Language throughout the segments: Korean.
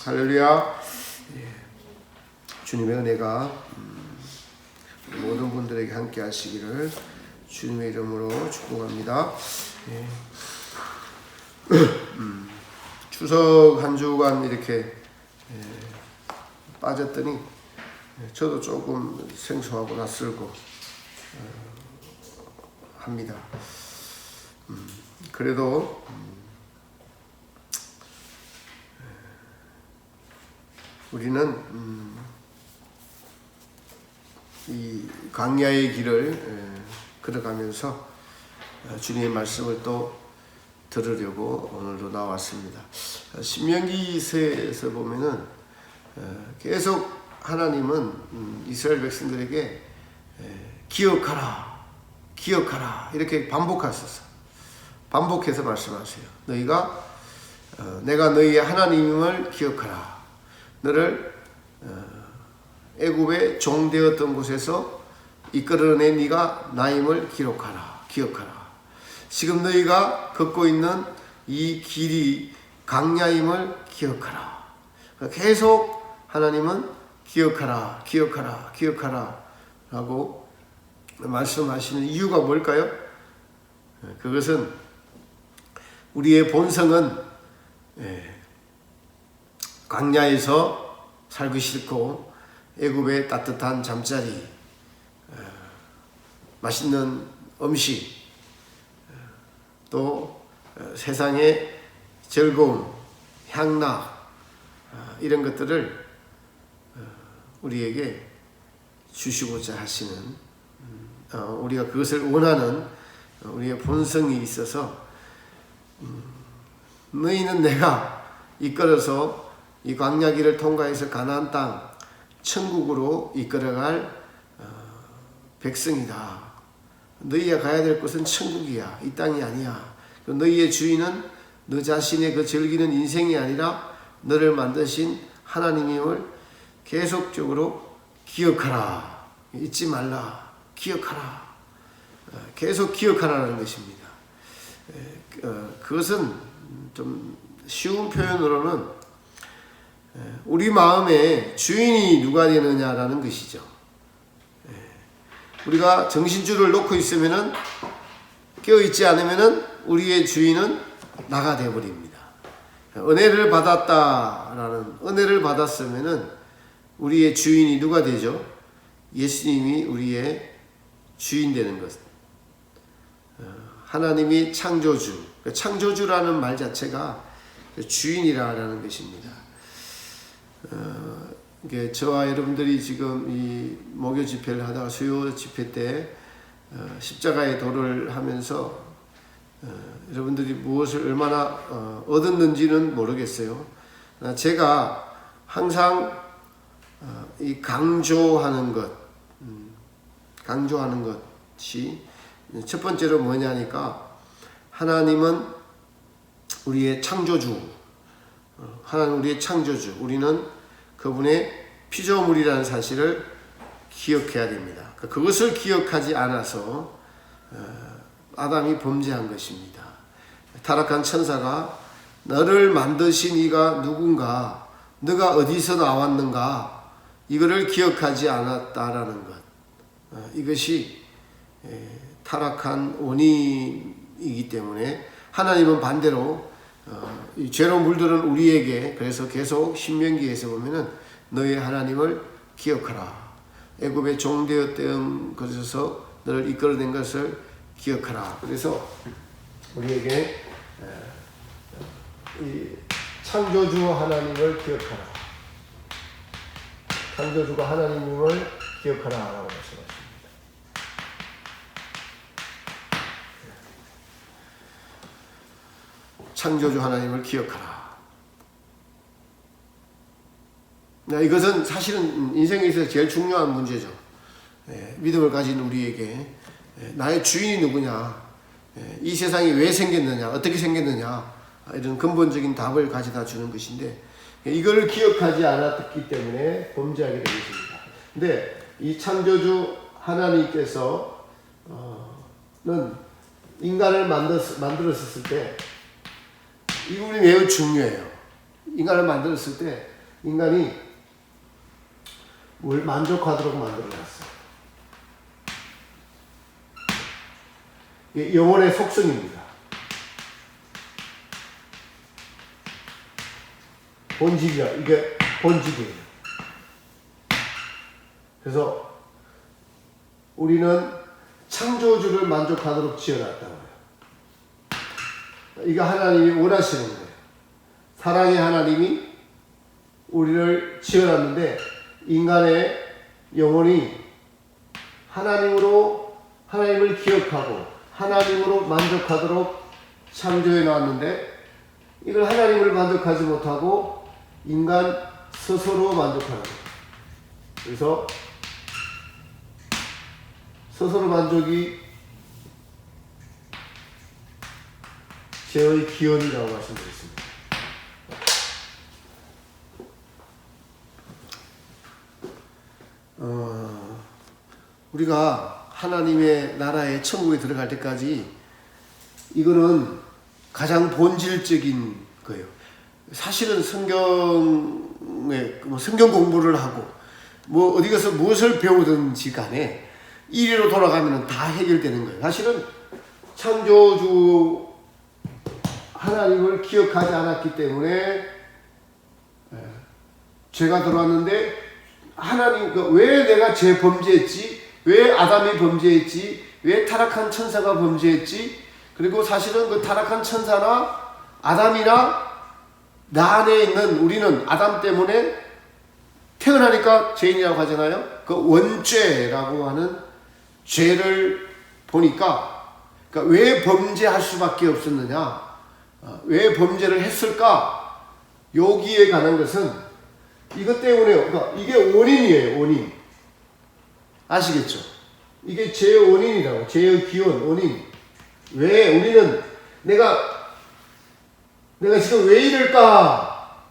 할렐루야. 주님의 은혜가 모든 분들에게 함께 하시기를 주님의 이름으로 축복합니다. 추석 한 주간 이렇게 빠졌더니 저도 조금 생소하고 낯설고 합니다. 그래도 우리는 이 광야의 길을 걸어가면서 주님의 말씀을 또 들으려고 오늘도 나왔습니다. 신명기서에서 보면은 계속 하나님은 이스라엘 백성들에게 기억하라, 기억하라 이렇게 반복해서 말씀하세요. 너희가 내가 너희의 하나님을 기억하라. 너를 애굽의 종되었던 곳에서 이끌어낸 네가 나임을 기억하라. 지금 너희가 걷고 있는 이 길이 강야임을 기억하라. 계속 하나님은 기억하라 라고 말씀하시는 이유가 뭘까요? 그것은 우리의 본성은 광야에서 살기 싫고 애굽의 따뜻한 잠자리, 맛있는 음식, 또 세상의 즐거움, 향락 이런 것들을 우리에게 주시고자 하시는 우리가 그것을 원하는 우리의 본성이 있어서 너희는 내가 이끌어서 이 광야길을 통과해서 가나안 땅 천국으로 이끌어갈 백성이다. 너희가 가야 될 곳은 천국이야. 이 땅이 아니야. 너희의 주인은 너 자신의 그 즐기는 인생이 아니라 너를 만드신 하나님임을 계속적으로 기억하라. 잊지 말라. 기억하라. 계속 기억하라는 것입니다. 그것은 좀 쉬운 표현으로는 우리 마음에 주인이 누가 되느냐라는 것이죠. 우리가 정신줄을 놓고 있으면은 깨어있지 않으면은 우리의 주인은 나가 되어버립니다. 은혜를 받았으면은 우리의 주인이 누가 되죠? 예수님이 우리의 주인 되는 것. 하나님이 창조주라는 말 자체가 주인이라는 것입니다. 저와 여러분들이 지금 이 목요 집회를 하다가 수요 집회 때 십자가의 도를 하면서 여러분들이 무엇을 얼마나 얻었는지는 모르겠어요. 제가 항상 이 강조하는 것이 첫 번째로 뭐냐니까 하나님은 우리의 창조주, 하나님 우리의 창조주, 우리는 그분의 피조물이라는 사실을 기억해야 됩니다. 그것을 기억하지 않아서 아담이 범죄한 것입니다. 타락한 천사가 너를 만드신 이가 누군가, 너가 어디서 나왔는가, 이거를 기억하지 않았다라는 것. 이것이 타락한 원인이기 때문에 하나님은 반대로 이 죄로 물들은 우리에게 그래서 계속 신명기에서 보면은 너의 하나님을 기억하라. 애굽의 종되었던 것에서 너를 이끌어낸 것을 기억하라. 그래서 우리에게 이 창조주 하나님을 기억하라. 창조주가 하나님을 기억하라라고 말씀하십니다. 창조주 하나님을 기억하라. 이것은 사실은 인생에 있어서 제일 중요한 문제죠. 믿음을 가진 우리에게 나의 주인이 누구냐, 이 세상이 왜 생겼느냐, 어떻게 생겼느냐, 이런 근본적인 답을 가져다 주는 것인데 이걸 기억하지 않았기 때문에 범죄하게 된 것입니다. 근데 이 창조주 하나님께서는 인간을 만들었을 때 이 부분이 매우 중요해요. 인간을 만들었을 때 인간이 뭘 만족하도록 만들어놨어요. 이게 영혼의 속성입니다. 본질이야. 이게 본질이에요. 그래서 우리는 창조주를 만족하도록 지어놨다고요. 이게 하나님이 원하시는 거예요. 사랑의 하나님이 우리를 지어놨는데 인간의 영혼이 하나님을 기억하고 하나님으로 만족하도록 창조해 놨는데 이걸 하나님을 만족하지 못하고 인간 스스로 만족하는 거예요. 그래서 스스로 만족이 죄의 기원이라고 말씀드렸습니다. 우리가 하나님의 나라에 천국에 들어갈 때까지 이거는 가장 본질적인 거예요. 사실은 성경 공부를 하고 뭐 어디 가서 무엇을 배우든지 간에 이리로 돌아가면 다 해결되는 거예요. 사실은 창조주 하나님을 기억하지 않았기 때문에 죄가 들어왔는데 하나님 왜 내가 범죄했지? 왜 아담이 범죄했지? 왜 타락한 천사가 범죄했지? 그리고 사실은 그 타락한 천사나 아담이나 나 안에 있는 우리는 아담 때문에 태어나니까 죄인이라고 하잖아요. 그 원죄라고 하는 죄를 보니까 그러니까 왜 범죄할 수밖에 없었느냐? 왜 범죄를 했을까? 여기에 관한 것은 이것 때문에요. 그러니까 이게 원인이에요. 원인. 아시겠죠? 이게 죄의 원인이라고. 죄의 기원, 원인. 왜 우리는 내가 지금 왜 이럴까?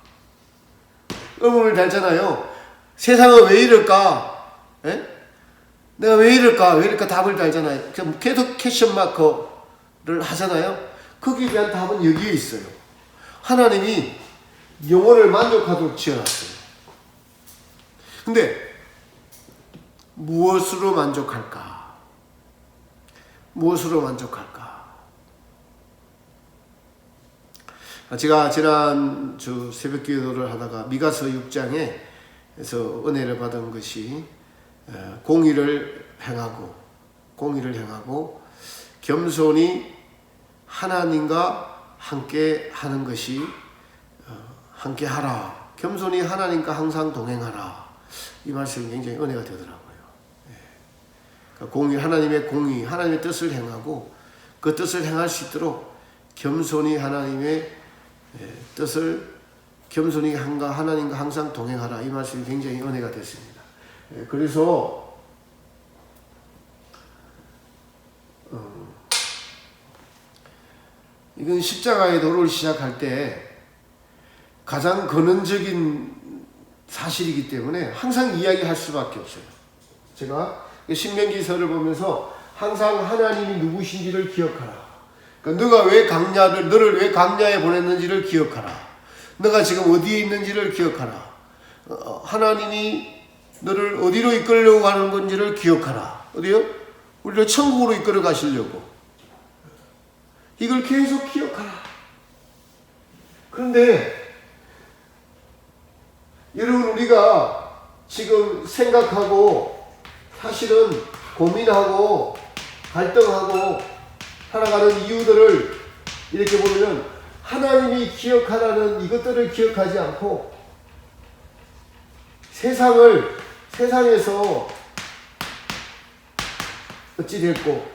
의문을 달잖아요. 세상은 왜 이럴까? 에? 내가 왜 이럴까? 왜 이럴까? 답을 달잖아요. 계속 퀘션 마커를 하잖아요. 거기에 대한 답은 여기에 있어요. 하나님이 영혼을 만족하도록 지어놨어요. 근데 무엇으로 만족할까? 무엇으로 만족할까? 제가 지난주 새벽 기도를 하다가 미가서 6장에서 은혜를 받은 것이 공의를 행하고 겸손히 하나님과 함께 하는 것이 함께 하라. 겸손히 하나님과 항상 동행하라. 이 말씀이 굉장히 은혜가 되더라고요. 그러니까 하나님의 뜻을 행하고 그 뜻을 행할 수 있도록 겸손히 하나님의 뜻을 겸손히 하나님과 항상 동행하라. 이 말씀이 굉장히 은혜가 됐습니다. 그래서 이건 십자가의 도를 시작할 때 가장 근원적인 사실이기 때문에 항상 이야기할 수밖에 없어요. 제가 신명기서를 보면서 항상 하나님이 누구신지를 기억하라. 그러니까 너를 왜 광야에 보냈는지를 기억하라. 너가 지금 어디에 있는지를 기억하라. 하나님이 너를 어디로 이끌려고 하는 건지를 기억하라. 어디요? 우리를 천국으로 이끌어 가시려고. 이걸 계속 기억하라. 그런데 여러분 우리가 지금 생각하고 사실은 고민하고 갈등하고 살아가는 이유들을 이렇게 보면 하나님이 기억하라는 이것들을 기억하지 않고 세상에서 어찌 됐고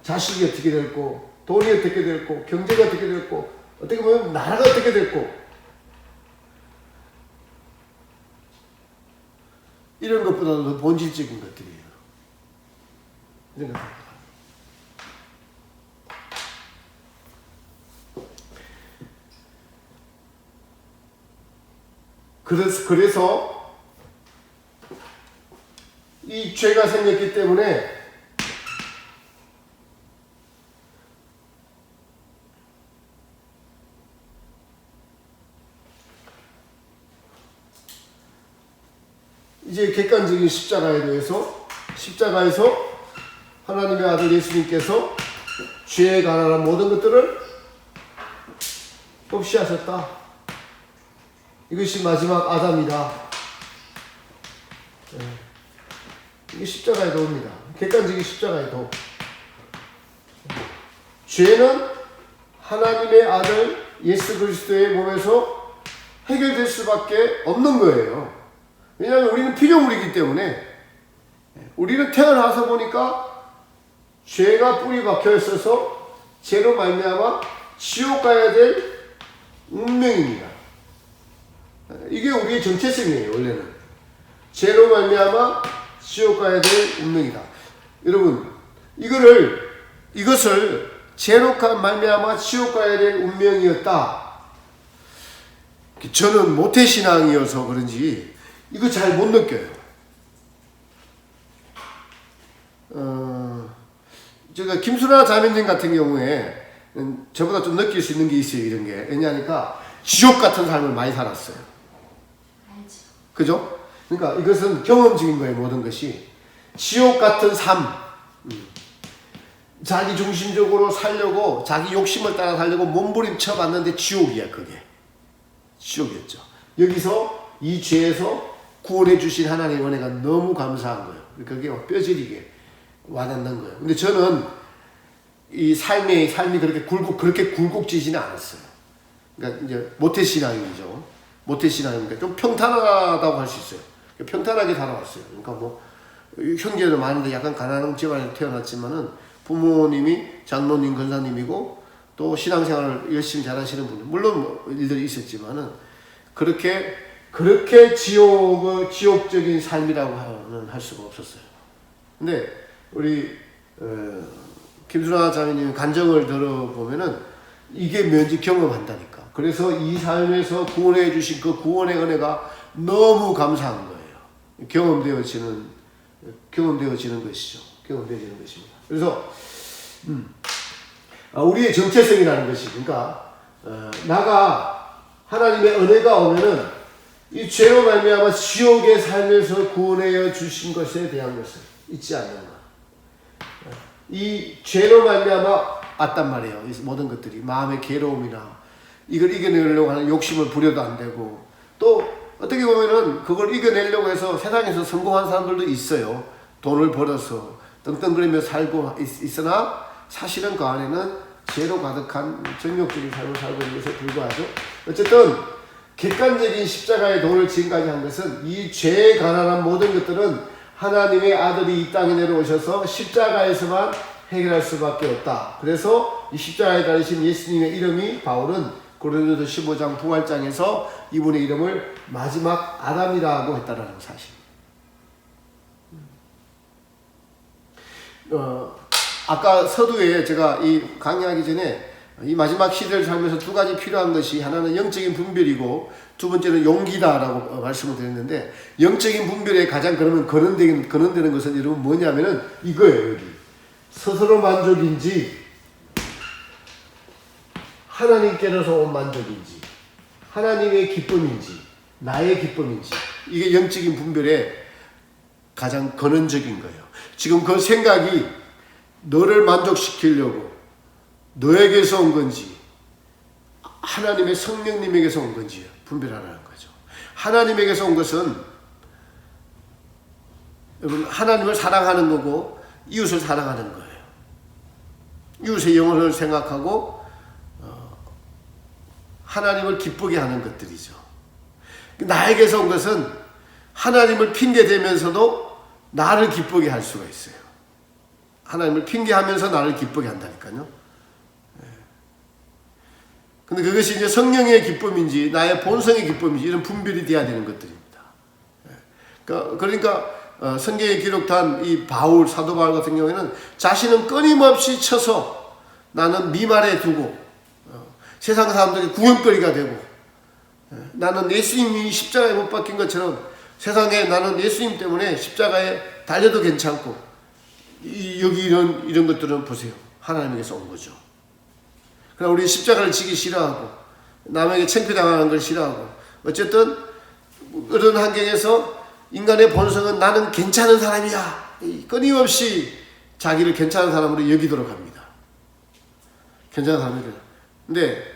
자식이 어떻게 됐고 돈이 어떻게 됐고 경제가 어떻게 됐고 어떻게 보면 나라가 어떻게 됐고 이런 것보다도 더 본질적인 것들이에요. 생각합니다. 그래서 이 죄가 생겼기 때문에 이제 객관적인 십자가에 대해서 십자가에서 하나님의 아들 예수님께서 죄에 관한 모든 것들을 없이 하셨다. 이것이 마지막 아담이다. 이게 십자가의 도입니다. 객관적인 십자가의 도. 죄는 하나님의 아들 예수 그리스도의 몸에서 해결될 수밖에 없는 거예요. 왜냐하면 우리는 피조물이기 때문에 우리는 태어나서 보니까 죄가 뿌리 박혀 있어서 죄로 말미암아 지옥 가야 될 운명입니다. 이게 우리의 정체성이에요. 원래는 죄로 말미암아 지옥 가야 될 운명이다. 여러분, 이것을 죄로 말미암아 지옥 가야 될 운명이었다. 저는 모태신앙이어서 그런지 이거 잘 못 느껴요. 제가 김순아 자매님 같은 경우에 저보다 좀 느낄 수 있는 게 있어요. 이런 게. 왜냐하니까 지옥 같은 삶을 많이 살았어요. 알죠. 그죠? 그러니까 이것은 경험적인 거예요. 모든 것이. 지옥 같은 삶. 자기 중심적으로 살려고 자기 욕심을 따라 살려고 몸부림쳐 봤는데 지옥이야. 그게. 지옥이었죠. 여기서 이 죄에서 구원해 주신 하나님의 은혜가 너무 감사한 거예요. 그게 뼈저리게 와닿는 거예요. 근데 저는 이 삶이 그렇게 굴곡지지는 않았어요. 그러니까 이제 모태신앙이죠. 모태신앙이니까 좀 평탄하다고 할 수 있어요. 평탄하게 살아왔어요. 그러니까 뭐 형제도 많은데 약간 가난한 집안에 태어났지만은 부모님이 장로님, 권사님이고 또 신앙생활을 열심히 잘하시는 분들, 물론 뭐 일들이 있었지만은 그렇게 지옥적인 삶이라고 할 수가 없었어요. 근데 우리 김순아 자매님 간증을 들어보면은 이게 뭔지 경험한다니까. 그래서 이 삶에서 구원해 주신 그 구원의 은혜가 너무 감사한 거예요. 경험되어지는 것이죠. 경험되어지는 것입니다. 그래서 우리의 정체성이라는 것이, 그러니까 나가 하나님의 은혜가 오면은 이 죄로 말미암아 지옥의 삶에서 구원해 주신 것에 대한 것을 잊지 않는 것. 이 죄로 말미암아 왔단 말이에요. 이 모든 것들이 마음의 괴로움이나 이걸 이겨내려고 하는 욕심을 부려도 안 되고, 또 어떻게 보면은 그걸 이겨내려고 해서 세상에서 성공한 사람들도 있어요. 돈을 벌어서 떵떵거리며 살고 있으나 사실은 그 안에는 죄로 가득한 정욕적인 삶을 살고 있는 것에 불과하죠. 어쨌든 객관적인 십자가의 도를 지금까지 한 것은 이 죄에 관한 모든 것들은 하나님의 아들이 이 땅에 내려오셔서 십자가에서만 해결할 수밖에 없다. 그래서 이 십자가에 달리신 예수님의 이름이 바울은 고린도서 15장 부활장에서 이분의 이름을 마지막 아담이라고 했다라는 사실. 아까 서두에 제가 이 강의하기 전에 이 마지막 시대를 살면서 두 가지 필요한 것이, 하나는 영적인 분별이고 두 번째는 용기다라고 말씀을 드렸는데, 영적인 분별에 가장 거론되는 것은 여러분 뭐냐면은 이거예요. 여기 스스로 만족인지 하나님께로서 온 만족인지 하나님의 기쁨인지 나의 기쁨인지, 이게 영적인 분별에 가장 근원적인 거예요. 지금 그 생각이 너를 만족시키려고 너에게서 온 건지 하나님의 성령님에게서 온 건지 분별하라는 거죠. 하나님에게서 온 것은 여러분 하나님을 사랑하는 거고 이웃을 사랑하는 거예요. 이웃의 영혼을 생각하고 하나님을 기쁘게 하는 것들이죠. 나에게서 온 것은 하나님을 핑계대면서도 나를 기쁘게 할 수가 있어요. 하나님을 핑계하면서 나를 기쁘게 한다니까요. 근데 그것이 이제 성령의 기쁨인지 나의 본성의 기쁨인지 이런 분별이 돼야 되는 것들입니다. 그러니까 성경에 기록한 이 사도 바울 같은 경우에는 자신은 끊임없이 쳐서 나는 미말에 두고 세상 사람들이 구경거리가 되고, 나는 예수님이 십자가에 못 박힌 것처럼 세상에 나는 예수님 때문에 십자가에 달려도 괜찮고, 여기 이런 것들은 보세요. 하나님에게서 온 거죠. 그러나 우리 십자가를 지기 싫어하고 남에게 창피당하는 걸 싫어하고, 어쨌든 그런 환경에서 인간의 본성은 나는 괜찮은 사람이야. 끊임없이 자기를 괜찮은 사람으로 여기도록 합니다. 괜찮은 사람이래. 근데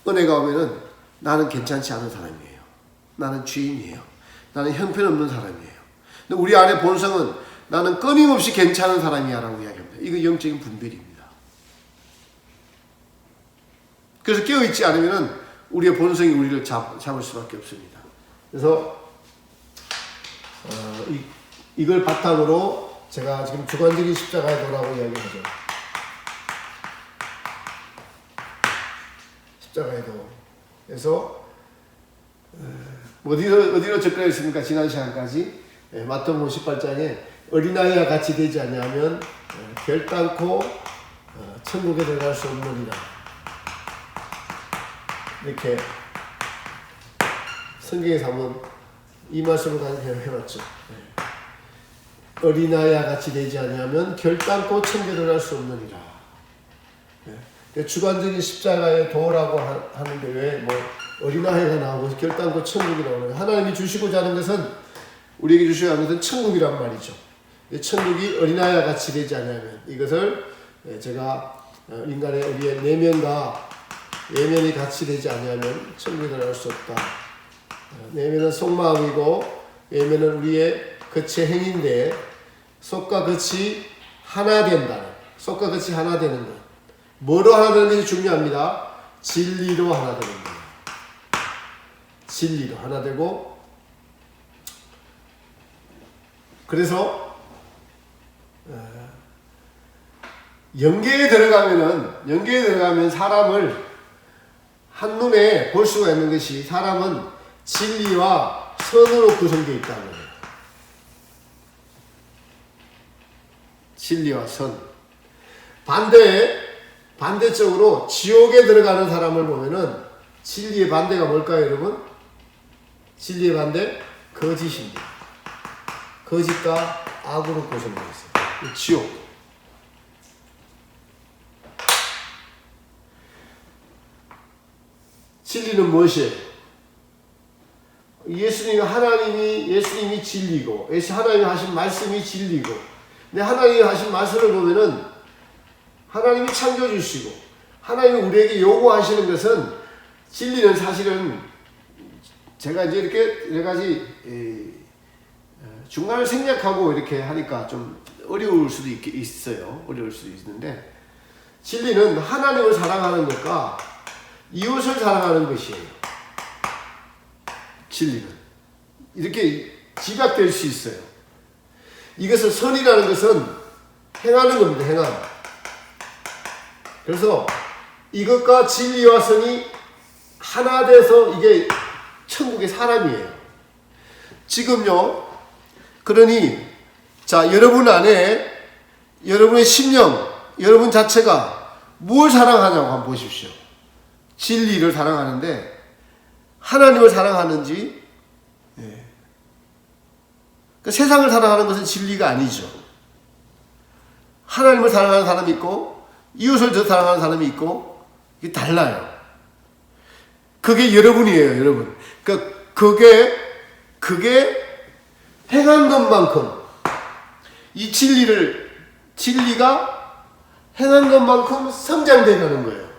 은혜가 오면은 나는 괜찮지 않은 사람이에요. 나는 죄인이에요. 나는 형편없는 사람이에요. 근데 우리 안의 본성은 나는 끊임없이 괜찮은 사람이야 라고 이야기합니다. 이거 영적인 분별입니다. 그래서 깨어있지 않으면 우리의 본성이 우리를 잡을 수밖에 없습니다. 그래서 이걸 바탕으로 제가 지금 주관적인 십자가의 도라고 이야기하죠. 십자가의 도. 그래서 어디로 접근했습니까? 지난 시간까지 마태복음 18장에 어린아이와 같이 되지 않냐면 결단코 천국에 들어갈 수 없느니라. 이렇게 성경에서 한번 이 말씀을 가지고 해놨죠. 어린아이와 같이 되지 않냐면 결단코 천국에 들어갈 수 없느니라. 주관적인 십자가의 도라고 하는데 왜 뭐 어린아이가 나오고 결단코 천국이라고 하는 하나님이 주시고자 하는 것은 우리에게 주셔야 하는 것은 천국이란 말이죠. 천국이 어린아이와 같이 되지 않냐면 이것을 제가 인간의 우리의 내면과 내면이 같이 되지 않냐면 천국에 들어갈 수 없다. 내면은 속마음이고 외면은 우리의 거체 행위인데 속과 겉이 하나 된다. 속과 겉이 하나 되는 것. 뭐로 하나 되는 것이 중요합니다. 진리로 하나 되는 것. 진리로 하나 되고 그래서 영계에 들어가면 사람을 한눈에 볼 수가 있는 것이 사람은 진리와 선으로 구성되어 있다는 거예요. 진리와 선. 반대적으로 지옥에 들어가는 사람을 보면은 진리의 반대가 뭘까요, 여러분? 진리의 반대? 거짓입니다. 거짓과 악으로 구성되어 있어요. 지옥. 진리는 무엇이에요? 예수님이 진리고, 하나님이 하신 말씀이 진리고, 근데 하나님이 하신 말씀을 보면은 하나님이 창조주시고, 하나님이 우리에게 요구하시는 것은 진리는 사실은 제가 이제 이렇게 여러 가지 중간을 생략하고 이렇게 하니까 좀 어려울 수도 있어요. 어려울 수도 있는데 진리는 하나님을 사랑하는 것과 이웃을 사랑하는 것이에요. 진리는 이렇게 집약될 수 있어요. 이것을 선이라는 것은 행하는 겁니다. 행함. 그래서 이것과 진리와 선이 하나 돼서 이게 천국의 사람이에요. 지금요. 그러니 자, 여러분 안에 여러분의 심령, 여러분 자체가 무엇을 사랑하냐고 한번 보십시오. 진리를 사랑하는데 하나님을 사랑하는지 그러니까 세상을 사랑하는 것은 진리가 아니죠. 하나님을 사랑하는 사람이 있고 이웃을 더 사랑하는 사람이 있고 이게 달라요. 그게 여러분이에요, 여러분. 그러니까 그게 행한 것만큼 이 진리가 행한 것만큼 성장되는 거예요.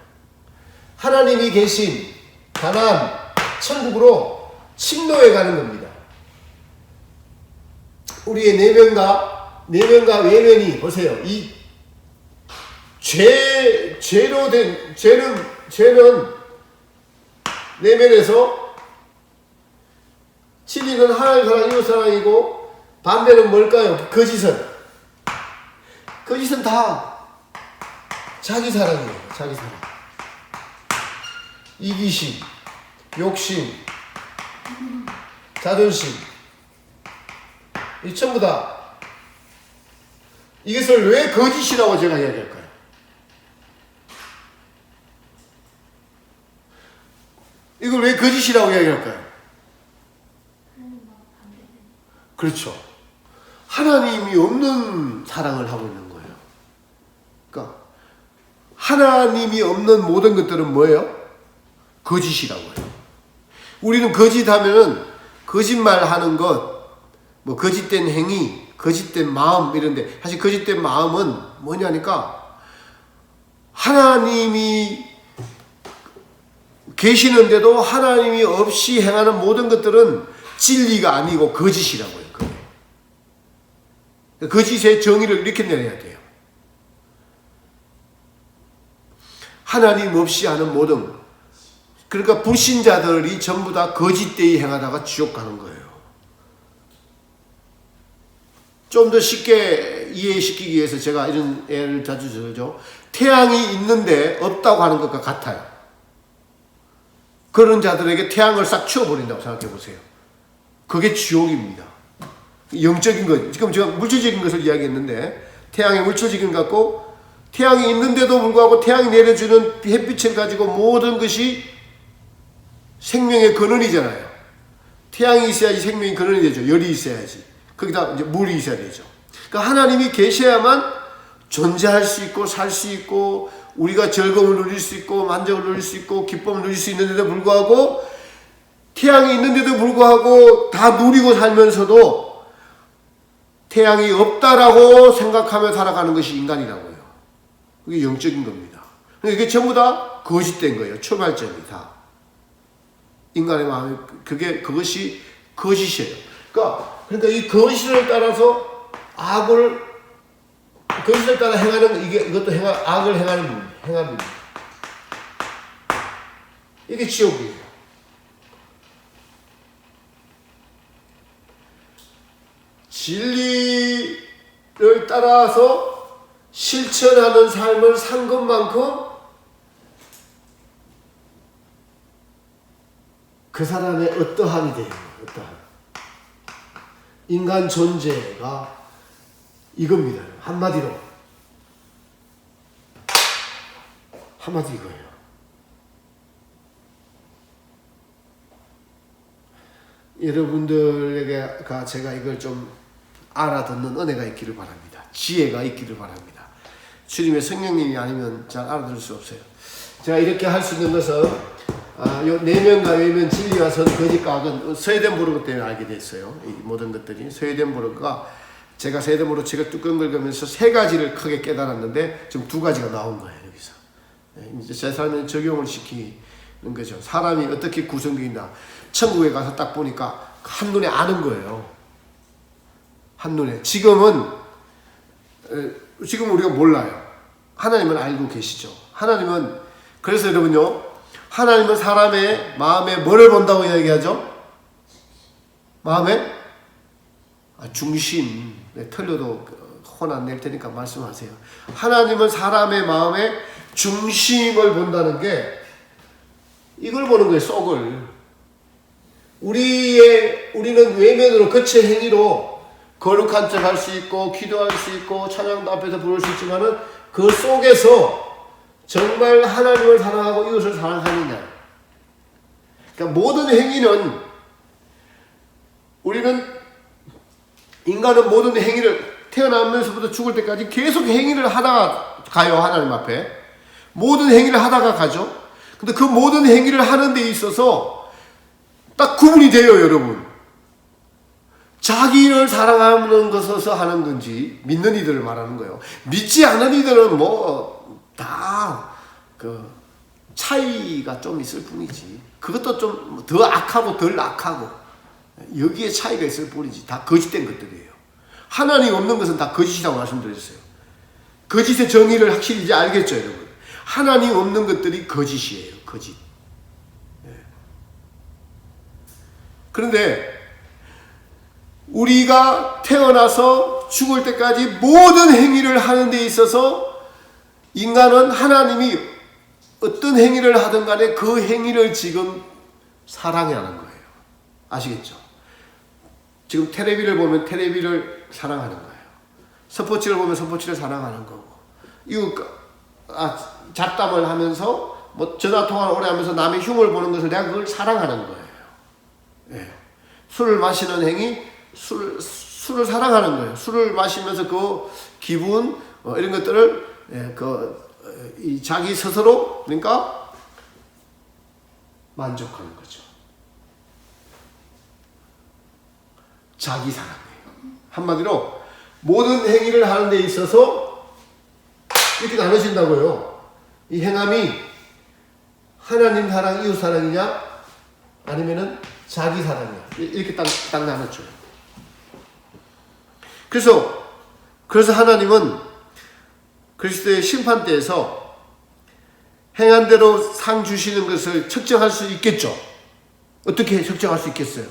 하나님이 계신 가나안 천국으로 침노해 가는 겁니다. 우리의 내면과 외면이 보세요. 이 죄는 내면에서 진리는 하나님 사랑, 이웃 사랑이고 반대는 뭘까요? 거짓은 다 자기 사랑이에요. 자기 사랑. 이기심, 욕심, 자존심. 이 전부 다 이것을 왜 거짓이라고 제가 이야기할까요? 이걸 왜 거짓이라고 이야기할까요? 그렇죠. 하나님이 없는 사랑을 하고 있는 거예요. 그러니까 하나님이 없는 모든 것들은 뭐예요? 거짓이라고 해요. 우리는 거짓하면은 거짓말하는 것, 뭐 거짓된 행위, 거짓된 마음 이런데 사실 거짓된 마음은 뭐냐니까 하나님이 계시는데도 하나님이 없이 행하는 모든 것들은 진리가 아니고 거짓이라고요. 거짓의 정의를 이렇게 내려야 돼요. 하나님 없이 하는 모든, 그러니까 불신자들이 전부 다 거짓되이 행하다가 지옥 가는 거예요. 좀 더 쉽게 이해시키기 위해서 제가 이런 예를 자주 들죠. 태양이 있는데 없다고 하는 것과 같아요. 그런 자들에게 태양을 싹 치워버린다고 생각해 보세요. 그게 지옥입니다. 영적인 것, 지금 제가 물질적인 것을 이야기했는데 태양의 물질적인 것 같고 태양이 있는데도 불구하고 태양이 내려주는 햇빛을 가지고 모든 것이 생명의 근원이잖아요. 태양이 있어야지 생명의 근원이 되죠. 열이 있어야지. 거기다 이제 물이 있어야 되죠. 그러니까 하나님이 계셔야만 존재할 수 있고 살 수 있고 우리가 즐거움을 누릴 수 있고 만족을 누릴 수 있고 기쁨을 누릴 수 있는데도 불구하고 태양이 있는데도 불구하고 다 누리고 살면서도 태양이 없다라고 생각하며 살아가는 것이 인간이라고요. 그게 영적인 겁니다. 이게 전부 다 거짓된 거예요. 출발점이 다. 인간의 마음이 그것이 거짓이에요. 그러니까 이 거짓을 따라서 거짓을 따라 행하는 이것도 악을 행합니다. 이게 지옥이에요. 진리를 따라서 실천하는 삶을 산 것만큼 그 사람의 어떠함이 돼요. 어떠함. 인간 존재가 이겁니다. 한마디로 이거예요. 여러분들에게 제가 이걸 좀 알아듣는 은혜가 있기를 바랍니다. 지혜가 있기를 바랍니다. 주님의 성령님이 아니면 잘 알아들을 수 없어요. 제가 이렇게 할 수 있는 것은 요 내면과 외면 진리와 선 거짓과 악은 스웨덴보르그 때문에 알게 됐어요. 이 모든 것들이 스웨덴보르그가 제가 스웨덴보르그 책을 뚜껑 긁으면서 세 가지를 크게 깨달았는데 지금 두 가지가 나온 거예요. 여기서 이제 제 삶에 적용을 시키는 거죠. 사람이 어떻게 구성되어 있나 천국에 가서 딱 보니까 한눈에 아는 거예요. 한눈에. 지금 우리가 몰라요. 하나님은 알고 계시죠. 하나님은, 그래서 여러분요, 하나님은 사람의 마음에 뭐를 본다고 이야기하죠? 마음에? 중심. 네, 틀려도 혼 안 낼 테니까 말씀하세요. 하나님은 사람의 마음에 중심을 본다는 게 이걸 보는 거예요. 속을. 우리는 외면으로 거체 행위로 거룩한 척 할 수 있고 기도할 수 있고 찬양도 앞에서 부를 수 있지만은 그 속에서 정말 하나님을 사랑하고 이웃을 사랑하느냐. 그러니까 모든 행위는 인간은 모든 행위를 태어나면서부터 죽을 때까지 계속 행위를 하다가 가요. 하나님 앞에. 모든 행위를 하다가 가죠. 근데 그 모든 행위를 하는 데 있어서 딱 구분이 돼요, 여러분. 자기를 사랑하는 것에서 하는 건지 믿는 이들을 말하는 거예요. 믿지 않는 이들은 다 차이가 좀 있을 뿐이지. 그것도 좀 더 악하고 덜 악하고 여기에 차이가 있을 뿐이지. 다 거짓된 것들이에요. 하나님 없는 것은 다 거짓이라고 말씀드렸어요. 거짓의 정의를 확실히 이제 알겠죠, 여러분. 하나님 없는 것들이 거짓이에요. 거짓. 그런데 우리가 태어나서 죽을 때까지 모든 행위를 하는 데 있어서 인간은 하나님이 어떤 행위를 하든 간에 그 행위를 지금 사랑해야 하는 거예요. 아시겠죠? 지금 테레비를 보면 테레비를 사랑하는 거예요. 스포츠를 보면 스포츠를 사랑하는 거고. 잡담을 하면서 전화통화를 오래 하면서 남의 흉을 보는 것을 내가 그걸 사랑하는 거예요. 예. 술을 마시는 행위, 술을 사랑하는 거예요. 술을 마시면서 그 기분, 이런 것들을, 자기 스스로, 그러니까, 만족하는 거죠. 자기 사랑이에요. 한마디로 모든 행위를 하는 데 있어서 이렇게 나눠진다고요. 이 행함이 하나님 사랑, 이웃 사랑이냐 아니면은 자기 사랑이냐 이렇게 딱 나눴죠. 그래서 하나님은 그리스도의 심판대에서 행한 대로 상 주시는 것을 측정할 수 있겠죠. 어떻게 측정할 수 있겠어요?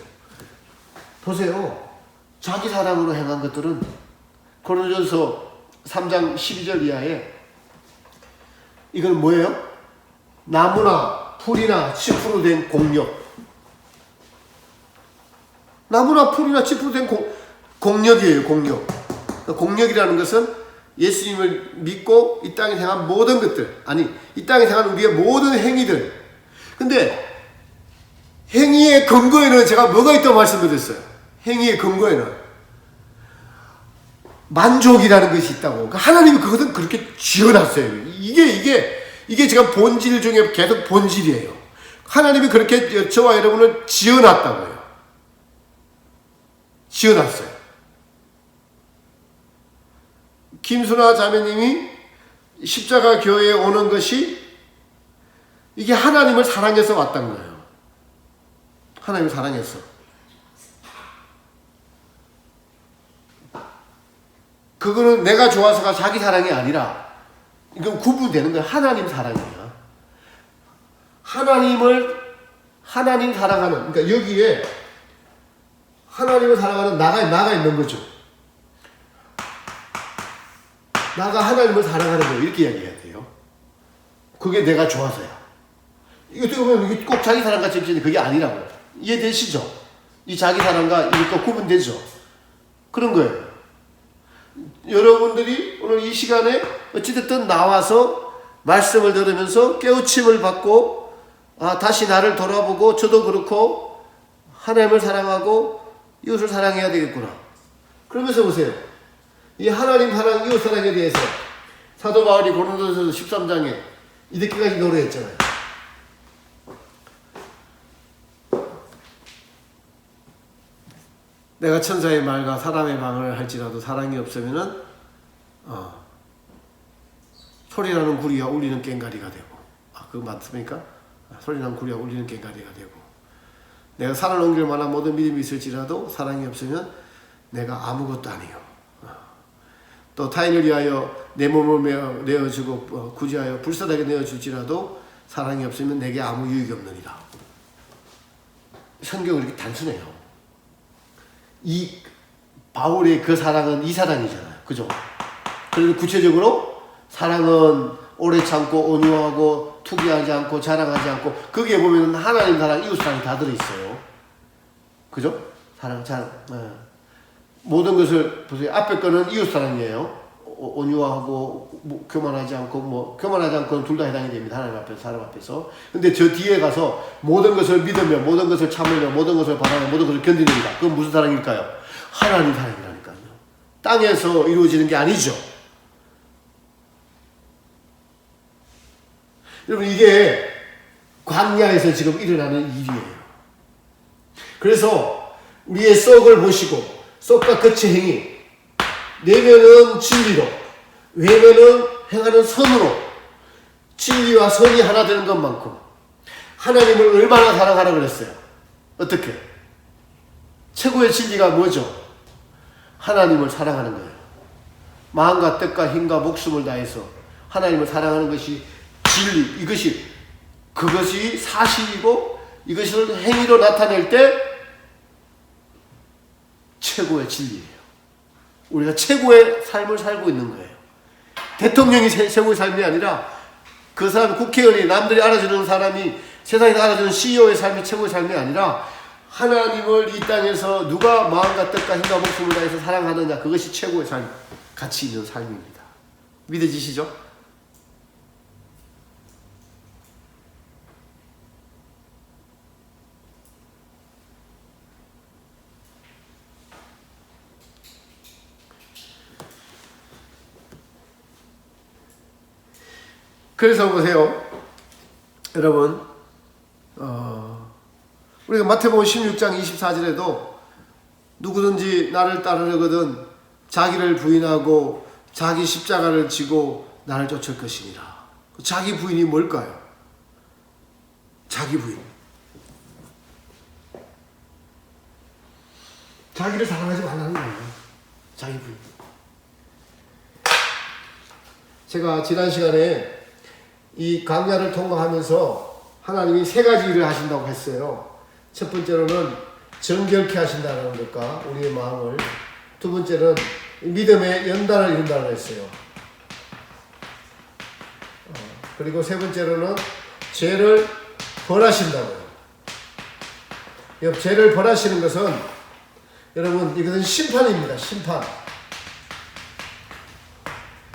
보세요. 자기 사랑으로 행한 것들은 고린도전서 3장 12절 이하에 이건 뭐예요? 나무나 풀이나 짚으로 된 공력. 나무나 풀이나 짚으로 된 공력이에요. 공력. 공력이라는 것은 예수님을 믿고 이 땅에 행한 모든 것들, 아니 이 땅에 행한 우리의 모든 행위들. 근데 행위의 근거에는 제가 뭐가 있다고 말씀드렸어요. 행위의 근거에는 만족이라는 것이 있다고. 그러니까 하나님이 그것은 그렇게 지어놨어요. 이게 제가 본질 중에 계속 본질이에요. 하나님이 그렇게 저와 여러분을 지어놨다고요. 지어놨어요. 김순아 자매님이 십자가 교회에 오는 것이 이게 하나님을 사랑해서 왔다는 거예요. 하나님을 사랑해서. 그거는 내가 좋아서가 자기 사랑이 아니라 이건 구분되는 거예요. 하나님 사랑이야. 하나님 사랑하는, 그러니까 여기에 하나님을 사랑하는 나가 있는 거죠. 나가 하나님을 사랑하는 거예요. 이렇게 이야기해야 돼요. 그게 내가 좋아서야. 이거 어떻게 보면 이게 꼭 자기 사랑과 적시는 그게 아니라고요. 이해되시죠? 이 자기 사랑과 이게 또 구분되죠? 그런 거예요. 여러분들이 오늘 이 시간에 어찌됐든 나와서 말씀을 들으면서 깨우침을 받고 다시 나를 돌아보고 저도 그렇고 하나님을 사랑하고 이웃을 사랑해야 되겠구나. 그러면서 보세요. 이 하나님 사랑, 이웃 사랑에 대해서 사도 바울이 고린도전서 13장에 이렇게까지 노래했잖아요. 내가 천사의 말과 사람의 방을 할지라도 사랑이 없으면은 소리나는 구리와 울리는 꽹과리가 되고, 그거 맞습니까? 소리나는 구리와 울리는 꽹과리가 되고, 내가 산을 옮길 만한 모든 믿음이 있을지라도 사랑이 없으면 내가 아무것도 아니요. 또 타인을 위하여 내 몸을 내어주고 구제하여 불쌍하게 내어줄지라도 사랑이 없으면 내게 아무 유익이 없느니라. 성경은 이렇게 단순해요. 이 바울의 그 사랑은 이 사랑이잖아요. 그죠? 그리고 구체적으로 사랑은 오래 참고 온유하고 투기하지 않고 자랑하지 않고, 거기에 보면 하나님 사랑, 이웃 사랑이 다 들어있어요. 그죠? 사랑, 자랑. 모든 것을 보세요. 앞에 거는 이웃 사랑이에요. 온유하고 교만하지 않고 교만하지 않고는 둘 다 해당이 됩니다. 하나님 앞에서, 사람 앞에서. 근데 저 뒤에 가서 모든 것을 믿으며 모든 것을 참으며 모든 것을 바라며 모든 것을 견디는다. 그건 무슨 사랑일까요? 하나님 사랑이라니까요. 땅에서 이루어지는 게 아니죠. 여러분, 이게 광야에서 지금 일어나는 일이에요. 그래서 우리의 썩을 보시고 썩과 끝의 행위, 내면은 진리로, 외면은 행하는 선으로, 진리와 선이 하나 되는 것만큼 하나님을 얼마나 사랑하라 그랬어요? 어떻게? 최고의 진리가 뭐죠? 하나님을 사랑하는 거예요. 마음과 뜻과 힘과 목숨을 다해서 하나님을 사랑하는 것이 진리, 그것이 사실이고 이것을 행위로 나타낼 때 최고의 진리예요. 우리가 최고의 삶을 살고 있는 거예요. 대통령이 최고의 삶이 아니라 그 사람, 국회의원이, 남들이 알아주는 사람이, 세상에서 알아주는 CEO의 삶이 최고의 삶이 아니라 하나님을 이 땅에서 누가 마음과 뜻과 힘과 목숨을 다해서 사랑하느냐, 그것이 최고의 삶, 가치 있는 삶입니다. 믿어지시죠? 그래서 보세요. 여러분, 우리가 마태복음 16장 24절에도 누구든지 나를 따르려거든 자기를 부인하고 자기 십자가를 지고 나를 쫓을 것이니라. 자기 부인이 뭘까요? 자기 부인. 자기를 사랑하지 말라는 거예요. 자기 부인. 제가 지난 시간에 이 강야를 통과하면서 하나님이 세 가지 일을 하신다고 했어요. 첫 번째로는 정결케 하신다는 것과 우리의 마음을, 두 번째는 믿음의 연단을 이룬다고 했어요. 그리고 세 번째로는 죄를 벌하신다고요. 죄를 벌하시는 것은 여러분 이것은 심판입니다. 심판.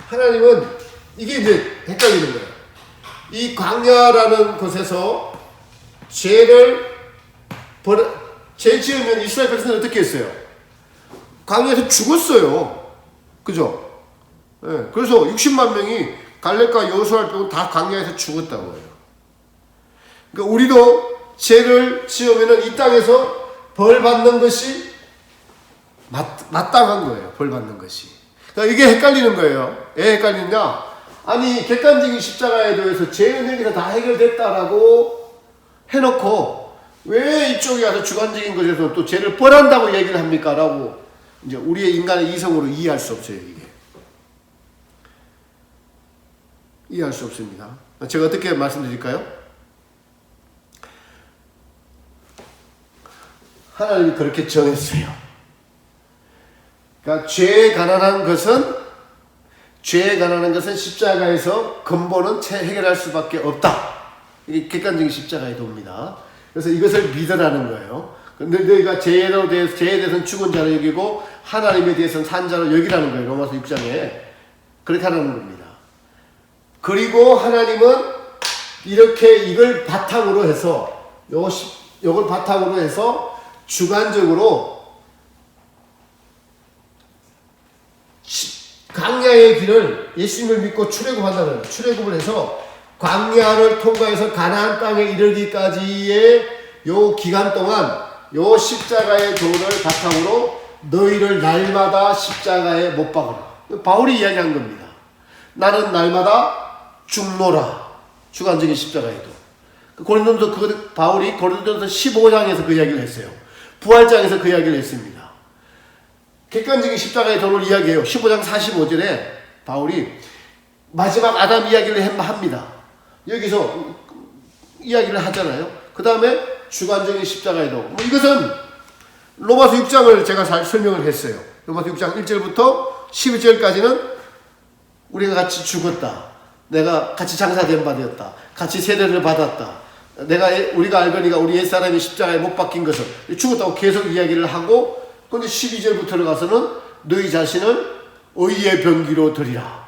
하나님은 이게 이제 헷갈리는 거예요. 이 광야라는 곳에서 죄 지으면 이스라엘 백성은 어떻게 했어요? 광야에서 죽었어요. 그죠? 네, 그래서 60만 명이 갈렙과 여호수아를 빼고 다 광야에서 죽었다고 해요. 그러니까 우리도 죄를 지으면 이 땅에서 벌 받는 것이 마땅한 거예요. 벌 받는 것이. 그러니까 이게 헷갈리는 거예요. 왜 헷갈리냐? 아니 객관적인 십자가에 대해서 죄는 여기서 다 해결됐다라고 해놓고 왜 이쪽에 와서 주관적인 것에서 또 죄를 벌한다고 얘기를 합니까? 라고 이제 우리의 인간의 이성으로 이해할 수 없어요. 이게 이해할 수 없습니다. 제가 어떻게 말씀드릴까요? 하나님이 그렇게 정했어요. 그러니까 죄에 가난한 것은 십자가에서 근본은 해결할 수밖에 없다. 이게 객관적인 십자가의 도입니다. 그래서 이것을 믿으라는 거예요. 너희가 죄에 대해서는 죽은 자로 여기고 하나님에 대해서는 산 자로 여기라는 거예요. 로마서 6장에 그렇게 하라는 겁니다. 그리고 하나님은 이렇게 이걸 바탕으로 해서 요걸 바탕으로 해서 주관적으로 광야의 길을 예수님을 믿고 출애굽한다는 거예요. 출애굽을 해서 광야를 통과해서 가나안 땅에 이르기까지의 요 기간 동안 요 십자가의 도를 바탕으로 너희를 날마다 십자가에 못 박으라. 바울이 이야기한 겁니다. 나는 날마다 죽노라. 주관적인 십자가의 도. 바울이 고린도서 15장에서 그 이야기를 했어요. 부활장에서 그 이야기를 했습니다. 객관적인 십자가의 도를 이야기해요. 15장 45절에 바울이 마지막 아담 이야기를 합니다. 여기서 이야기를 하잖아요. 그 다음에 주관적인 십자가의 도. 이것은 로마서 6장을 제가 잘 설명을 했어요. 로마서 6장 1절부터 11절까지는 우리가 같이 죽었다. 내가 같이 장사된 바 되었다. 같이 세례를 받았다. 우리가 알거니가 우리 옛사람이 십자가에 못 박힌 것을 죽었다고 계속 이야기를 하고, 그런데 12절부터 가서는 너희 자신을 의의 병기로 드리라.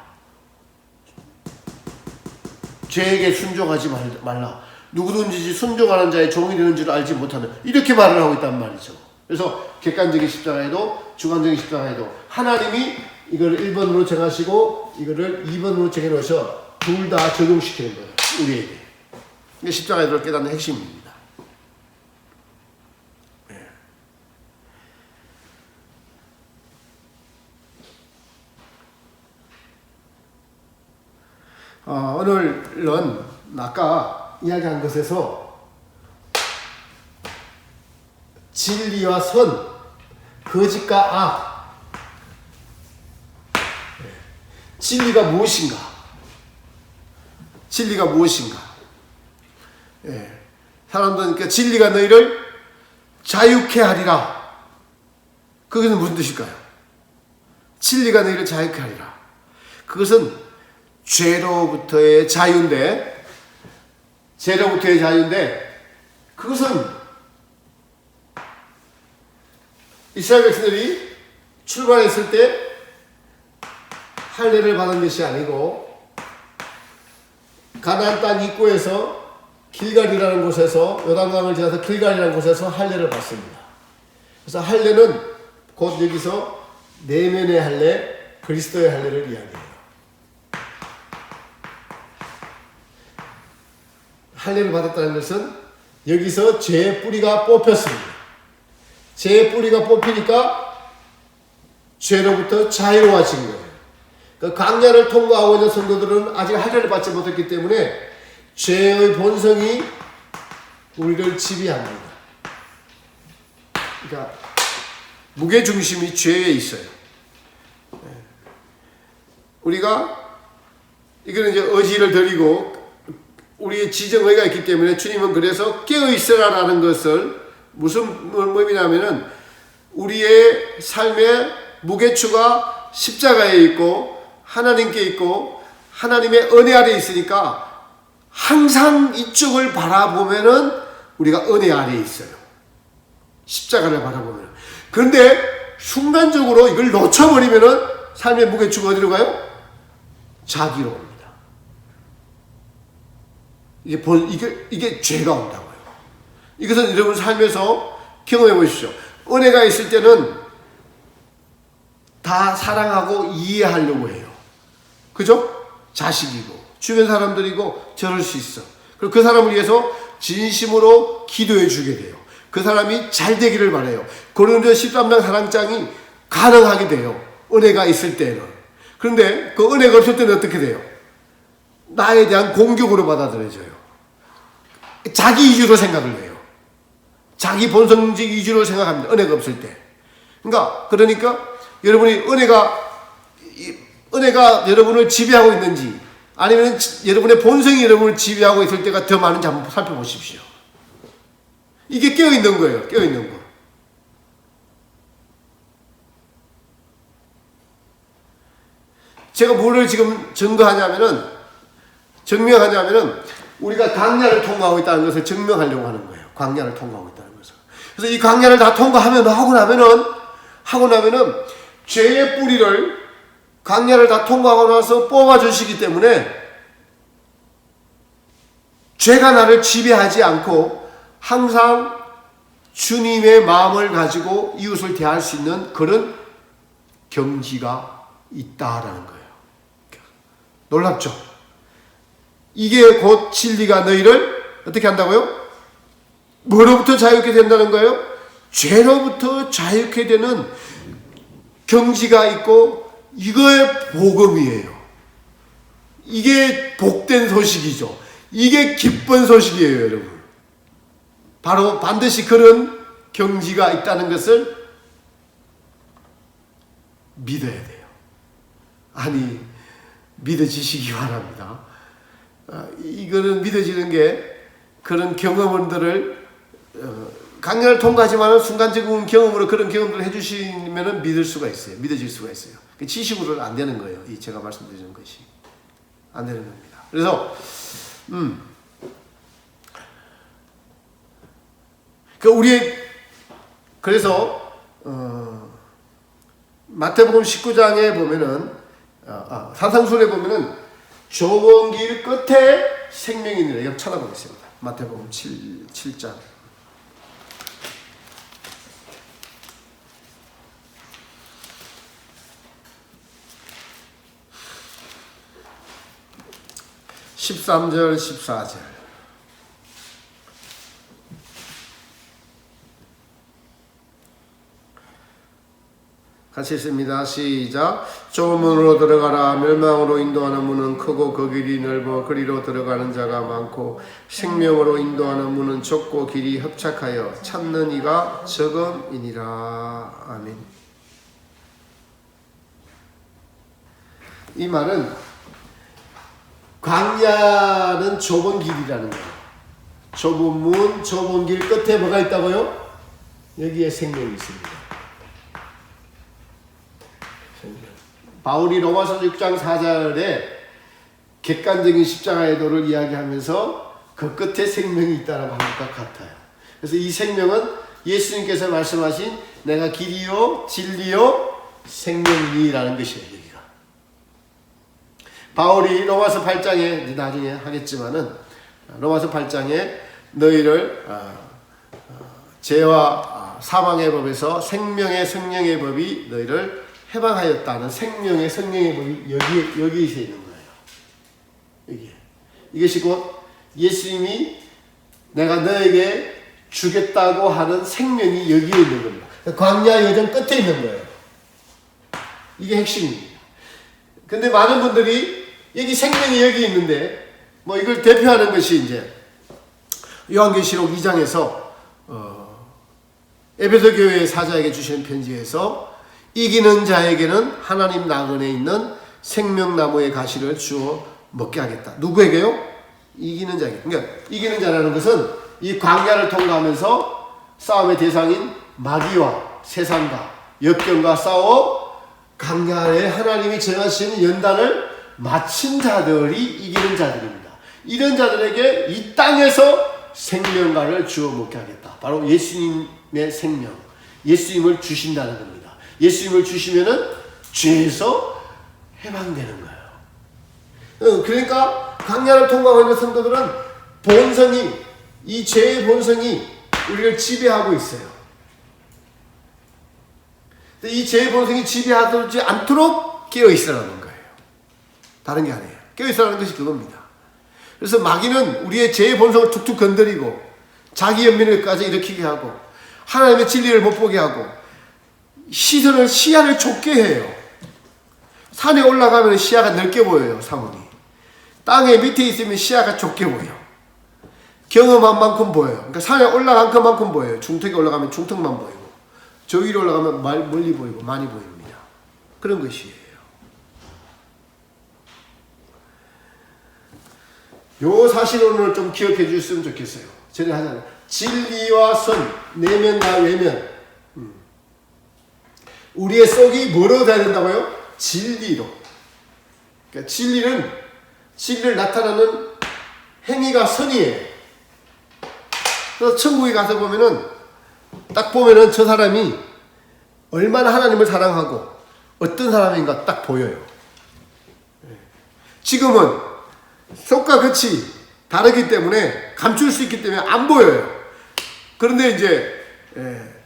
죄에게 순종하지 말라. 누구든지 순종하는 자의 종이 되는 줄 알지 못하는, 이렇게 말을 하고 있단 말이죠. 그래서 객관적인 십자가에도 주관적인 십자가에도 하나님이 이걸 1번으로 정하시고 이거를 2번으로 정해놓으셔 둘 다 적용시키는 거예요. 우리에게. 이게 십자가에도 깨닫는 핵심입니다. 오늘은 아까 이야기한 것에서 진리와 선, 거짓과 악, 진리가 무엇인가? 진리가 무엇인가? 사람들은 그러니까 진리가 너희를 자유케 하리라. 그것은 무슨 뜻일까요? 진리가 너희를 자유케 하리라. 그것은 죄로부터의 자유인데, 그것은 이스라엘 백성들이 출발했을 때 할례를 받은 것이 아니고 가나안 땅 입구에서 길갈이라는 곳에서, 요단강을 지나서 길갈이라는 곳에서 할례를 받습니다. 그래서 할례는 곧 여기서 내면의 할례, 그리스도의 할례를 이야기해요. 할례를 받았다는 것은 여기서 죄의 뿌리가 뽑혔습니다. 죄의 뿌리가 뽑히니까 죄로부터 자유로워진 거예요. 그 광야를 통과하고 있는 성도들은 아직 할례를 받지 못했기 때문에 죄의 본성이 우리를 지배합니다. 그러니까 무게중심이 죄에 있어요. 우리가 이거는 이제 의지를 드리고 우리의 지정의가 있기 때문에 주님은 그래서 깨어있으라라는 것을 무슨 의미냐면은 우리의 삶의 무게추가 십자가에 있고 하나님께 있고 하나님의 은혜 아래 있으니까 항상 이쪽을 바라보면은 우리가 은혜 아래에 있어요. 십자가를 바라보면. 그런데 순간적으로 이걸 놓쳐버리면은 삶의 무게추가 어디로 가요? 자기로 옵니다. 이게 죄가 온다고요. 이것은 여러분 삶에서 경험해 보십시오. 은혜가 있을 때는 다 사랑하고 이해하려고 해요. 그죠? 자식이고 주변 사람들이고 저럴 수 있어. 그리고 그 사람을 위해서 진심으로 기도해 주게 돼요. 그 사람이 잘 되기를 바라요. 고린도 13장 사랑장이 가능하게 돼요. 은혜가 있을 때는. 그런데 그 은혜가 없을 때는 어떻게 돼요? 나에 대한 공격으로 받아들여져요. 자기 위주로 생각을 해요. 자기 본성적 위주로 생각합니다. 은혜가 없을 때. 그러니까 여러분이 은혜가 여러분을 지배하고 있는지 아니면 여러분의 본성이 여러분을 지배하고 있을 때가 더 많은지 한번 살펴보십시오. 이게 깨어있는 거예요. 깨어있는 거. 제가 뭐를 지금 증명하냐면은 우리가 광야를 통과하고 있다는 것을 증명하려고 하는 거예요. 광야를 통과하고 있다는 것을. 그래서 이 광야를 다 하고 나면은 죄의 뿌리를 광야를 다 통과하고 나서 뽑아주시기 때문에 죄가 나를 지배하지 않고 항상 주님의 마음을 가지고 이웃을 대할 수 있는 그런 경지가 있다라는 거예요. 놀랍죠? 이게 곧 진리가 너희를 어떻게 한다고요? 뭐로부터 자유케 된다는 거예요? 죄로부터 자유케 되는 경지가 있고 이거의 복음이에요. 이게 복된 소식이죠. 이게 기쁜 소식이에요, 여러분. 바로 반드시 그런 경지가 있다는 것을 믿어야 돼요. 아니, 믿어지시기 바랍니다. 이거는 믿어지는 게 그런 경험들을 강연을 통과하지만 순간적인 경험으로 그런 경험들을 해주시면 믿을 수가 있어요. 믿어질 수가 있어요. 지식으로는 안 되는 거예요. 이 제가 말씀드리는 것이 안 되는 겁니다. 그래서 그래서 마태복음 19장에 보면은 산상순에 보면은 좁은 길 끝에 생명이 있느라 이거 찾아보겠습니다. 마태복음 7장 13절 14절 같이 읽습니다. 시작. 좁은 문으로 들어가라. 멸망으로 인도하는 문은 크고 그 길이 넓어 그리로 들어가는 자가 많고 생명으로 인도하는 문은 좁고 길이 협착하여 찾는 이가 적음이니라. 아멘. 이 말은 광야는 좁은 길이라는 거예요. 좁은 문, 좁은 길 끝에 뭐가 있다고요? 여기에 생명이 있습니다. 바울이 로마서 6장 4절에 객관적인 십자가의 도를 이야기하면서 그 끝에 생명이 있다라고 하는 것 같아요. 그래서 이 생명은 예수님께서 말씀하신 내가 길이요 진리요 생명이라는 것이에요. 여기가 바울이 로마서 8장에 나중에 하겠지만은 로마서 8장에 너희를 죄와 사망의 법에서 생명의 성령의 법이 너희를 해방하였다는 생명의 성령의 법이 여기에 있는 거예요. 여기에. 이것이 곧 예수님이 내가 너에게 주겠다고 하는 생명이 여기에 있는 겁니다. 광야 여정 끝에 있는 거예요. 이게 핵심입니다. 근데 많은 분들이 여기 생명이 여기 있는데 뭐 이걸 대표하는 것이 이제 요한계시록 2장에서 에베소 교회의 사자에게 주시는 편지에서 이기는 자에게는 하나님 나그네에 있는 생명나무의 가시를 주어 먹게 하겠다. 누구에게요? 이기는 자에게. 그러니까 이기는 자라는 것은 이 광야를 통과하면서 싸움의 대상인 마귀와 세상과 역경과 싸워 광야에 하나님이 정하신 연단을 마친 자들이 이기는 자들입니다. 이런 자들에게 이 땅에서 생명과를 주어 먹게 하겠다. 바로 예수님의 생명, 예수님을 주신다는 겁니다. 예수님을 주시면은 죄에서 해방되는 거예요. 그러니까 광야를 통과하고 있는 성도들은 본성이, 이 죄의 본성이 우리를 지배하고 있어요. 이 죄의 본성이 지배하지 않도록 깨어 있으라는 거예요. 다른 게 아니에요. 깨어 있으라는 것이 그겁니다. 그래서 마귀는 우리의 죄의 본성을 툭툭 건드리고 자기 연민을까지 일으키게 하고 하나님의 진리를 못 보게 하고 시야를 좁게 해요. 산에 올라가면 시야가 넓게 보여요. 사문이. 땅에 밑에 있으면 시야가 좁게 보여. 경험한 만큼 보여요. 그러니까 산에 올라간 것만큼 보여요. 중턱에 올라가면 중턱만 보이고 저 위로 올라가면 멀리 보이고 많이 보입니다. 그런 것이에요. 요 사실을 오늘 좀 기억해 주셨으면 좋겠어요. 전에 하잖아요. 진리와 선, 내면과 외면. 우리의 속이 뭐로 돼야 된다고요? 진리로. 그러니까 진리를 나타나는 행위가 선이에요. 그래서 천국에 가서 보면은 딱 보면은 저 사람이 얼마나 하나님을 사랑하고 어떤 사람인가 딱 보여요. 지금은 속과 겉이 다르기 때문에 감출 수 있기 때문에 안 보여요. 그런데 이제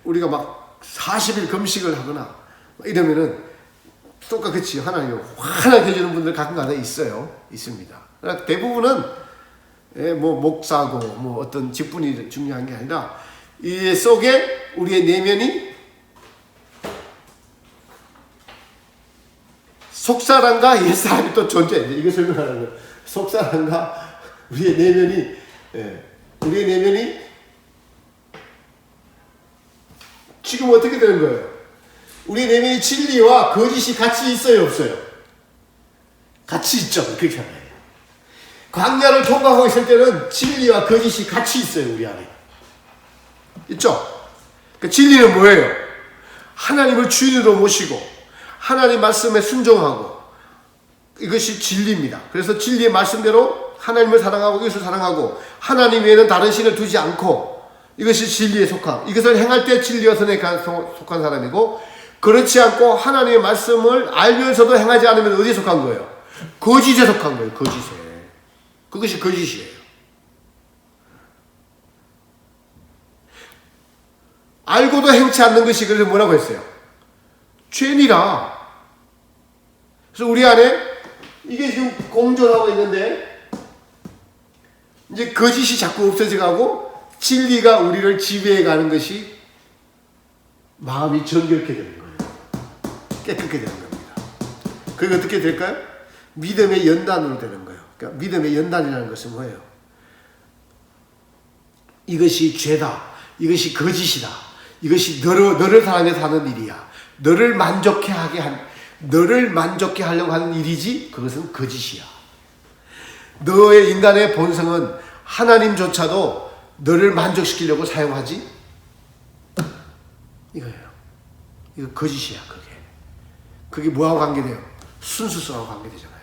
우리가 막 40일 금식을 하거나 이러면은 속과 겉이 하나님을 환하게 해주는 분들 가끔가다 있어요. 있습니다. 그러나 대부분은 뭐 목사고 뭐 어떤 직분이 중요한 게 아니라 이 속에 우리의 내면이 속사람과 옛사람이 또 존재해요. 이거 설명하는 거예요. 속사람과 우리의 내면이 지금 어떻게 되는 거예요? 우리 내면이 진리와 거짓이 같이 있어요, 없어요? 같이 있죠. 그렇게 하는 거예요. 광야를 통과하고 있을 때는 진리와 거짓이 같이 있어요, 우리 안에. 있죠? 그 진리는 뭐예요? 하나님을 주인으로 모시고 하나님 말씀에 순종하고 이것이 진리입니다. 그래서 진리의 말씀대로 하나님을 사랑하고 이것을 사랑하고 하나님 외에는 다른 신을 두지 않고 이것이 진리에 속함. 이것을 행할 때 진리와 선에 속한 사람이고 그렇지 않고 하나님의 말씀을 알면서도 행하지 않으면 어디에 속한 거예요? 거짓에 속한 거예요. 거짓에. 그것이 거짓이에요. 알고도 행치 않는 것이 그래서 뭐라고 했어요? 죄니라. 그래서 우리 안에 이게 지금 공존하고 있는데 이제 거짓이 자꾸 없어져 가고 진리가 우리를 지배해 가는 것이 마음이 정결케 되는 거예요. 깨끗게 되는 겁니다. 그게 어떻게 될까요? 믿음의 연단으로 되는 거예요. 그러니까 믿음의 연단이라는 것은 뭐예요? 이것이 죄다. 이것이 거짓이다. 이것이 너를 사랑해서 하는 일이야. 너를 만족해 하려고 하는 일이지 그것은 거짓이야. 너의 인간의 본성은 하나님조차도 너를 만족시키려고 사용하지? 이거예요. 이거 거짓이야, 그게. 그게 뭐하고 관계돼요? 순수성하고 관계되잖아요.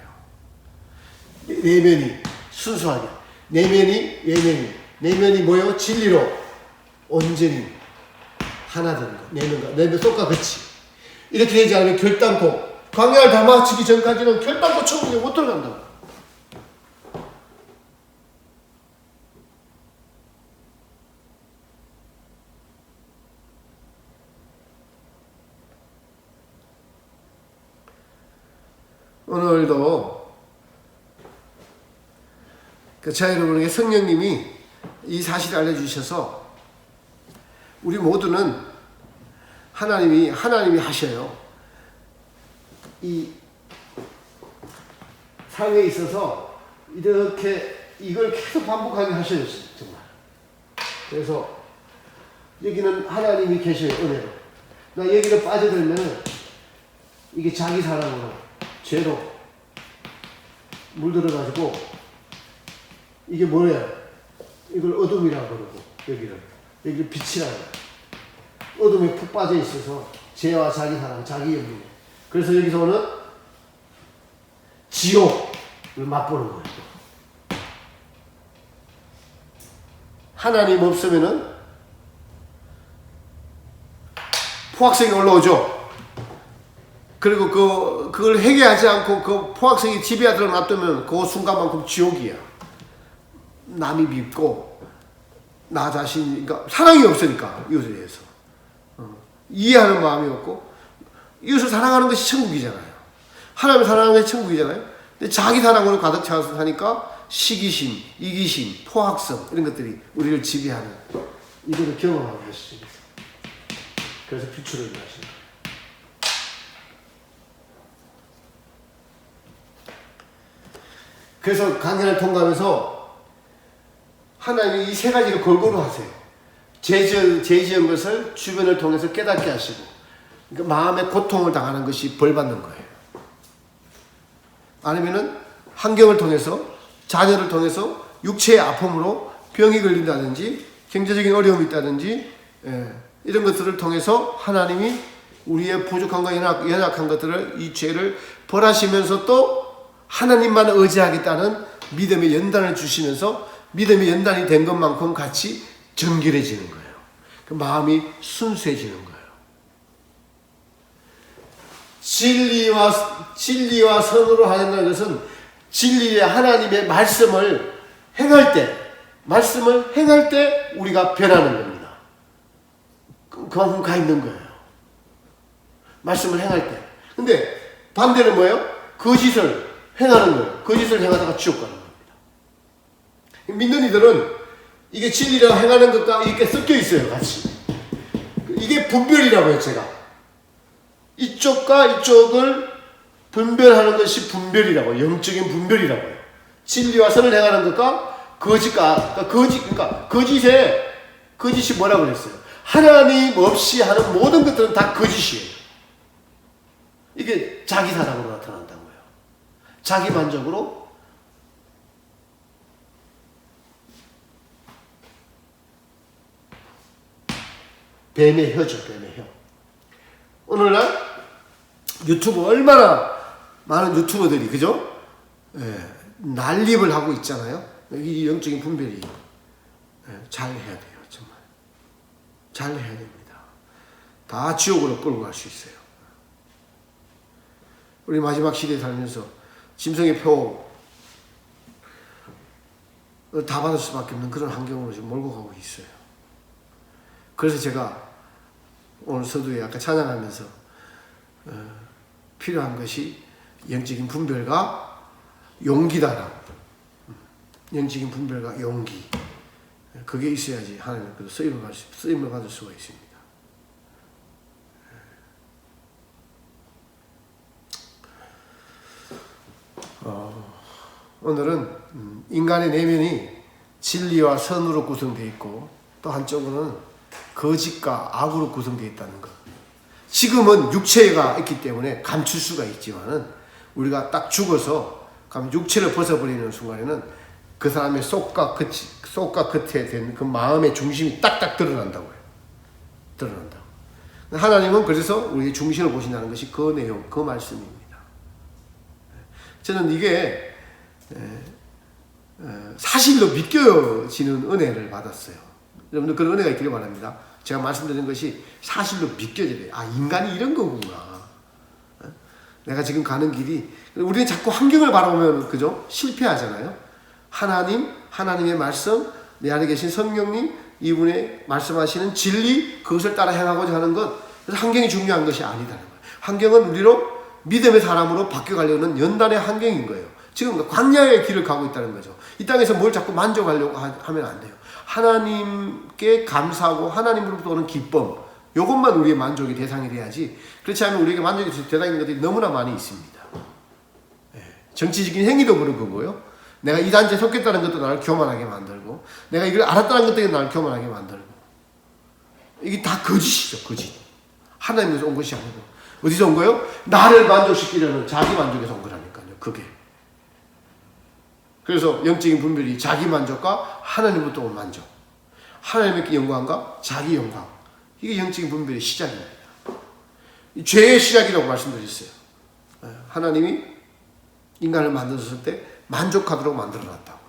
내면이 순수하게. 내면이 뭐예요? 진리로 온전히 하나 되는 거. 내면 속과 같이. 이렇게 되지 않으면 결단코 광야를 다 마치기 전까지는 결단코 천국에 못 들어간다고. 오늘도 그 자 여러분에게 성령님이 이 사실을 알려주셔서 우리 모두는 하나님이 하셔요. 이 삶에 있어서 이렇게 이걸 계속 반복하게 하셔요, 정말. 그래서 여기는 하나님이 계셔요, 은혜로. 나 여기를 빠져들면은 이게 자기 사랑으로, 죄로 물들어가지고 이게 뭐야? 이걸 어둠이라고 그러고 여기를 빛이라고. 어둠에 푹 빠져 있어서 죄와 자기 사랑, 자기 영역. 그래서 여기서는 지옥을 맛보는 거예요. 하나님 없으면은 포악성이 올라오죠. 그리고 그걸 해결하지 않고 그 포악성이 지배하도록 놔두면 그 순간만큼 지옥이야. 남이 밉고 나 자신, 그러니까 사랑이 없으니까 이웃에 대해서 이해하는 마음이 없고, 이웃을 사랑하는 것이 천국이잖아요. 하나님을 사랑하는 것이 천국이잖아요. 근데 자기 사랑으로 가득 차서 사니까 시기심, 이기심, 포악성 이런 것들이 우리를 지배하는, 이거를 경험하는 것이죠. 그래서 비추를 하시는 거예요. 그래서 강연을 통과하면서 하나님이 이 세 가지를 골고루 하세요. 죄 지은 것을 주변을 통해서 깨닫게 하시고, 그러니까 마음의 고통을 당하는 것이 벌받는 거예요. 아니면은 환경을 통해서, 자녀를 통해서 육체의 아픔으로 병이 걸린다든지 경제적인 어려움이 있다든지, 이런 것들을 통해서 하나님이 우리의 부족함과 연약한 것들을, 이 죄를 벌하시면서 또 하나님만 의지하겠다는 믿음의 연단을 주시면서 믿음의 연단이 된 것만큼 같이 정결해지는 거예요. 그 마음이 순수해지는 거예요. 진리와 선으로 하는 것은 진리의 하나님의 말씀을 행할 때 우리가 변하는 겁니다. 그만큼 가 있는 거예요. 말씀을 행할 때. 근데 반대는 뭐예요? 거짓을 행하는 거예요. 거짓을 행하다가 지옥 가는 겁니다. 믿는 이들은 이게 진리랑 행하는 것과 이렇게 섞여 있어요, 같이. 이게 분별이라고 해요, 제가. 이쪽과 이쪽을 분별하는 것이 분별이라고, 영적인 분별이라고 해요. 진리와 선을 행하는 것과 그러니까 거짓이 뭐라고 그랬어요? 하나님 없이 하는 모든 것들은 다 거짓이에요. 이게 자기 사랑으로 나타난다고요. 자기 만족으로. 뱀의 혀죠, 뱀의 혀. 오늘날 유튜브, 얼마나 많은 유튜버들이, 그죠? 난립을 하고 있잖아요. 이 영적인 분별이 잘 해야 돼요, 정말. 잘 해야 됩니다. 다 지옥으로 끌고 갈 수 있어요. 우리 마지막 시대에 살면서 짐승의 표 다 받을 수밖에 없는 그런 환경으로 지금 몰고 가고 있어요. 그래서 제가 오늘 서두에 아까 찬양하면서 필요한 것이 영적인 분별과 용기다라고. 영적인 분별과 용기. 그게 있어야지 하나님께서 쓰임을 받을 수가 있습니다. 오늘은 인간의 내면이 진리와 선으로 구성되어 있고, 또 한쪽으로는 거짓과 악으로 구성되어 있다는 것. 지금은 육체가 있기 때문에 감출 수가 있지만은, 우리가 딱 죽어서 육체를 벗어버리는 순간에는 그 사람의 속과 끝에 된 그 마음의 중심이 딱딱 드러난다고요. 드러난다고. 하나님은 그래서 우리의 중심을 보신다는 것이 그 내용, 그 말씀입니다. 저는 이게 사실로 믿겨지는 은혜를 받았어요. 여러분들 그런 은혜가 있기를 바랍니다. 제가 말씀드린 것이 사실로 믿겨져야 돼요. 아, 인간이 이런 거구나. 내가 지금 가는 길이, 우리는 자꾸 환경을 바라보면, 그죠? 실패하잖아요. 하나님의 말씀, 내 안에 계신 성령님, 이분의 말씀하시는 진리, 그것을 따라 행하고자 하는 것. 그래서 환경이 중요한 것이 아니다는 거예요. 환경은 우리로 믿음의 사람으로 바뀌어가려는 연단의 환경인 거예요. 지금 광야의 길을 가고 있다는 거죠. 이 땅에서 뭘 자꾸 만족하려고 하면 안 돼요. 하나님께 감사하고 하나님으로부터 오는 기쁨, 이것만 우리의 만족의 대상이 돼야지, 그렇지 않으면 우리에게 만족의 대상이 있는 것들이 너무나 많이 있습니다. 정치적인 행위도 그런 거고요. 내가 이 단체에 속했다는 것도 나를 교만하게 만들고, 내가 이걸 알았다는 것 때문에 나를 교만하게 만들고, 이게 다 거짓이죠, 거짓. 하나님에서 온 것이 아니고. 어디서 온 거예요? 나를 만족시키려는 자기 만족에서 온 거라니까요, 그게. 그래서 영적인 분별이 자기 만족과 하나님부터 온 만족, 하나님의 영광과 자기 영광, 이게 영적인 분별의 시작입니다. 죄의 시작이라고 말씀드렸어요. 하나님이 인간을 만드셨을 때 만족하도록 만들어놨다고.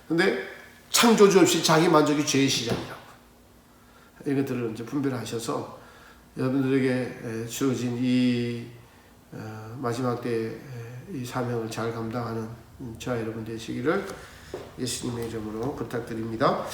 근데 창조주 없이 자기 만족이 죄의 시작이라고. 이것들을 이제 분별하셔서 여러분들에게 주어진 이 마지막 때 이 사명을 잘 감당하는 저와 여러분 되시기를 예수님의 이름으로 부탁드립니다.